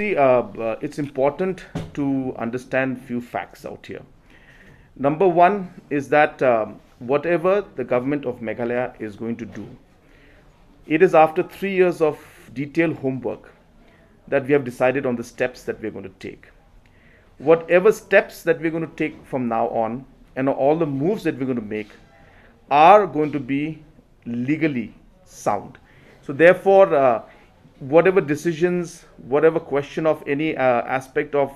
See, it's important to understand few facts out here. Number one is that whatever the government of Meghalaya is going to do, it is after 3 years of detailed homework that we have decided on the steps that we're going to take. Whatever steps that we're going to take from now on, and all the moves that we're going to make are going to be legally sound. So therefore, whatever decisions, whatever question of any aspect of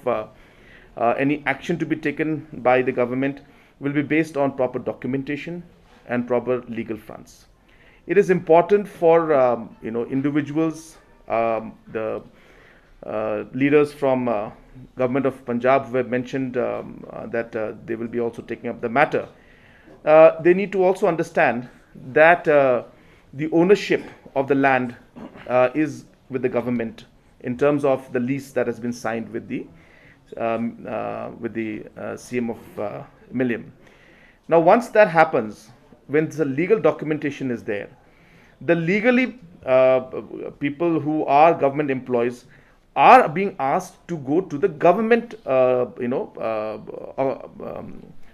any action to be taken by the government will be based on proper documentation and proper legal fronts. It is important for individuals, the leaders from government of Punjab who have mentioned that they will be also taking up the matter. They need to also understand that the ownership of the land is with the government in terms of the lease that has been signed with the CM of Milliam. Now, once that happens, when the legal documentation is there, the legally people who are government employees are being asked to go to the government,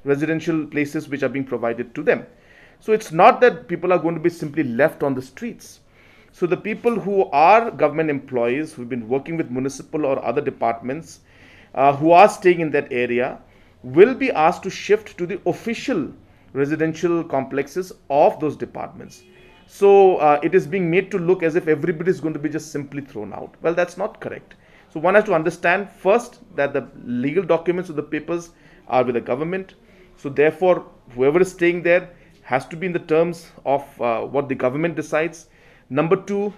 residential places which are being provided to them. So it's not that people are going to be simply left on the streets. So the people who are government employees who've been working with municipal or other departments who are staying in that area will be asked to shift to the official residential complexes of those departments. So it is being made to look as if everybody is going to be just simply thrown out. Well, that's not correct. So one has to understand first that the legal documents of the papers are with the government. So therefore, whoever is staying there has to be in the terms of what the government decides. Number two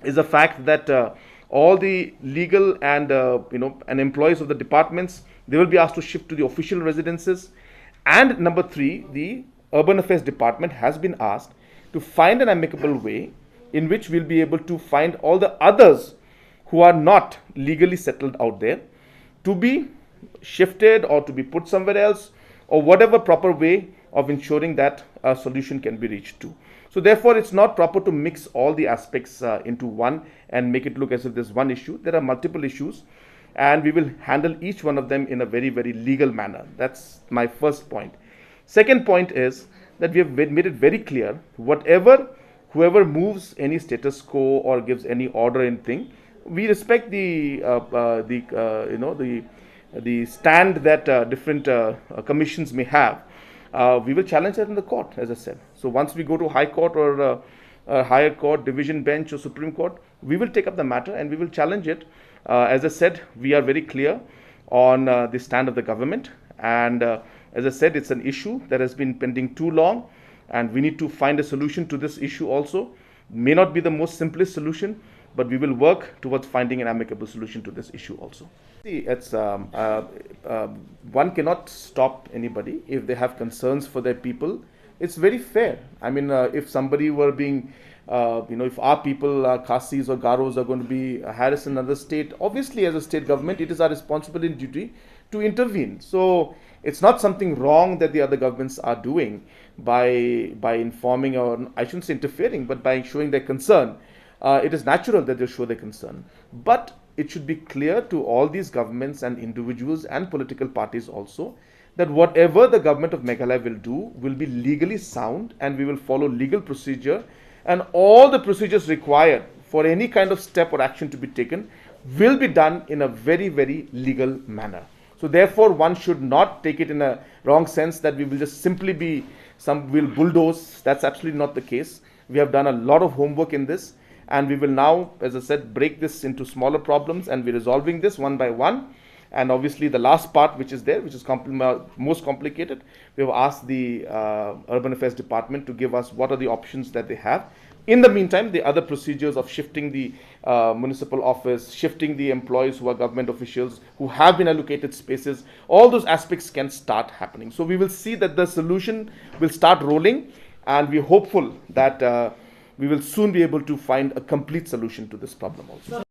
is the fact that all the legal and employees of the departments, they will be asked to shift to the official residences. And number three, the Urban Affairs Department has been asked to find an amicable way in which we'll be able to find all the others who are not legally settled out there to be shifted or to be put somewhere else, or whatever proper way of ensuring that a solution can be reached to. So therefore, it's not proper to mix all the aspects into one and make it look as if there's one issue. There are multiple issues, and we will handle each one of them in a very, very legal manner. That's my first point. Second point is that we have made it very clear, whoever moves any status quo or gives any order in thing, we respect the stand that different commissions may have. We will challenge that in the court, as I said. So once we go to High Court or Higher Court, Division Bench or Supreme Court, we will take up the matter and we will challenge it. As I said, we are very clear on the stand of the government. And as I said, it's an issue that has been pending too long, and we need to find a solution to this issue also. May not be the most simplest solution, but we will work towards finding an amicable solution to this issue also. See, it's one cannot stop anybody if they have concerns for their people. It's very fair. I mean, if somebody were being, if our people, Khasis or Garos, are going to be harassed in another state, obviously as a state government, it is our responsibility and duty to intervene. So it's not something wrong that the other governments are doing by informing, or I shouldn't say interfering, but by showing their concern. It is natural that they show their concern. But it should be clear to all these governments and individuals and political parties also that whatever the government of Meghalaya will do will be legally sound, and we will follow legal procedure, and all the procedures required for any kind of step or action to be taken will be done in a very, very legal manner. So therefore, one should not take it in a wrong sense that we will just simply will bulldoze. That's absolutely not the case. We have done a lot of homework in this, and we will now, as I said, break this into smaller problems, and we're resolving this one by one. And obviously the last part which is there, which is most complicated, we have asked the Urban Affairs Department to give us what are the options that they have. In the meantime, the other procedures of shifting the municipal office, shifting the employees who are government officials, who have been allocated spaces, all those aspects can start happening. So we will see that the solution will start rolling, and we're hopeful that we will soon be able to find a complete solution to this problem also.